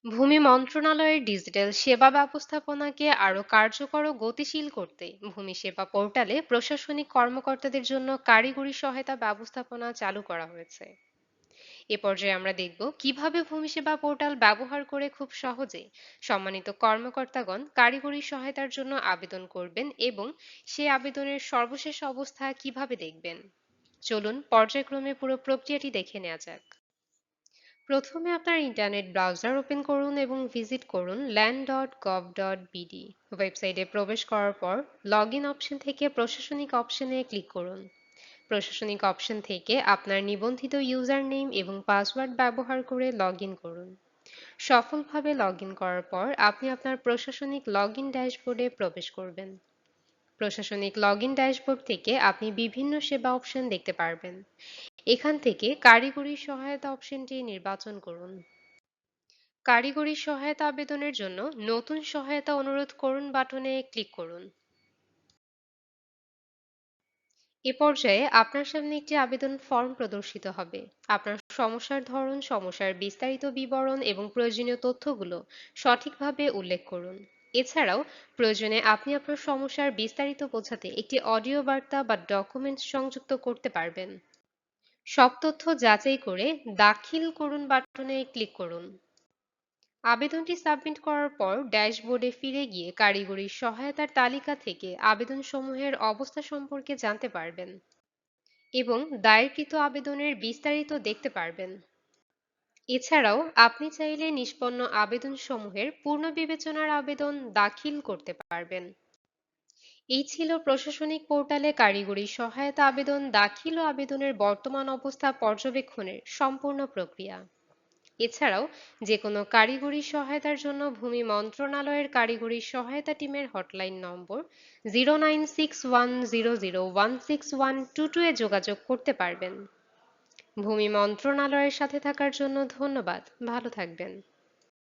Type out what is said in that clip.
ভূমি মন্ত্রণালয়ের ডিজিটাল সেবা ব্যবস্থাপনাকে আরও কার্যকর ও গতিশীল করতে ভূমি সেবা পোর্টালে প্রশাসনিক কর্মকর্তাদের জন্য কারিগরি সহায়তা ব্যবস্থাপনা চালু করা হয়েছে। এ পর্যায়ে আমরা দেখব কিভাবে ভূমি সেবা পোর্টাল ব্যবহার করে খুব সহজে সম্মানিত কর্মকর্তাগণ কারিগরি সহায়তার জন্য আবেদন করবেন এবং সেই আবেদনের সর্বশেষ অবস্থা কিভাবে দেখবেন। চলুন পর্যায়ক্রমে পুরো প্রক্রিয়াটি দেখে নেওয়া যাক। প্রথমে আপনার ইন্টারনেট ব্রাউজার ওপেন করুন এবং ভিজিট করুন land.gov.bd। ওয়েবসাইটে প্রবেশ করার পর লগ ইন অপশন থেকে প্রশাসনিক অপশনে ক্লিক করুন। প্রশাসনিক অপশন থেকে আপনার নিবন্ধিত ইউজার নেম এবং পাসওয়ার্ড ব্যবহার করে লগ ইন করুন। সফলভাবে লগ ইন করার পর আপনি আপনার প্রশাসনিক লগ ইন ড্যাশবোর্ডে প্রবেশ করবেন। প্রশাসনিক লগ ইন ড্যাশবোর্ড থেকে আপনি বিভিন্ন সেবা অপশন দেখতে পারবেন। এখান থেকে কারিগরি সহায়তা অপশনটি নির্বাচন করুন। কারিগরি সহায়তা আবেদনের জন্য নতুন সহায়তা অনুরোধ করুন বাটনে ক্লিক করুন। এ পর্যায়ে আপনার সামনে একটি আবেদন ফর্ম প্রদর্শিত হবে। আপনার সমস্যার ধরন, সমস্যার বিস্তারিত বিবরণ এবং প্রয়োজনীয় তথ্যগুলো সঠিকভাবে উল্লেখ করুন। এছাড়াও প্রয়োজনে আপনি আপনার সমস্যার বিস্তারিত বোঝাতে একটি অডিও বার্তা বা ডকুমেন্ট সংযুক্ত করতে পারবেন। সব তথ্য যাচাই করে দাখিল করুন বাটনে ক্লিক করুন। আবেদনটি সাবমিট করার পর ড্যাশবোর্ডে ফিরে গিয়ে কারিগরি সহায়তার তালিকা থেকে আবেদনসমূহের অবস্থা সম্পর্কে জানতে পারবেন এবং দায়েরকৃত আবেদনের বিস্তারিত দেখতে পারবেন। এছাড়াও আপনি চাইলে নিষ্পন্ন আবেদনসমূহের পুনর্বিবেচনার আবেদন দাখিল করতে পারবেন। এই ছিল প্রশাসনিক পোর্টালে কারিগরি সহায়তা আবেদন দাখিল ও আবেদনের বর্তমান অবস্থা পর্যবেক্ষণের সম্পূর্ণ প্রক্রিয়া। এছাড়াও যে কোনো কারিগরি সহায়তার জন্য ভূমি মন্ত্রণালয়ের কারিগরি সহায়তা টিমের হটলাইন নম্বর 09610016122 এ যোগাযোগ করতে পারবেন। ভূমি মন্ত্রণালয়ের সাথে থাকার জন্য ধন্যবাদ। ভালো থাকবেন।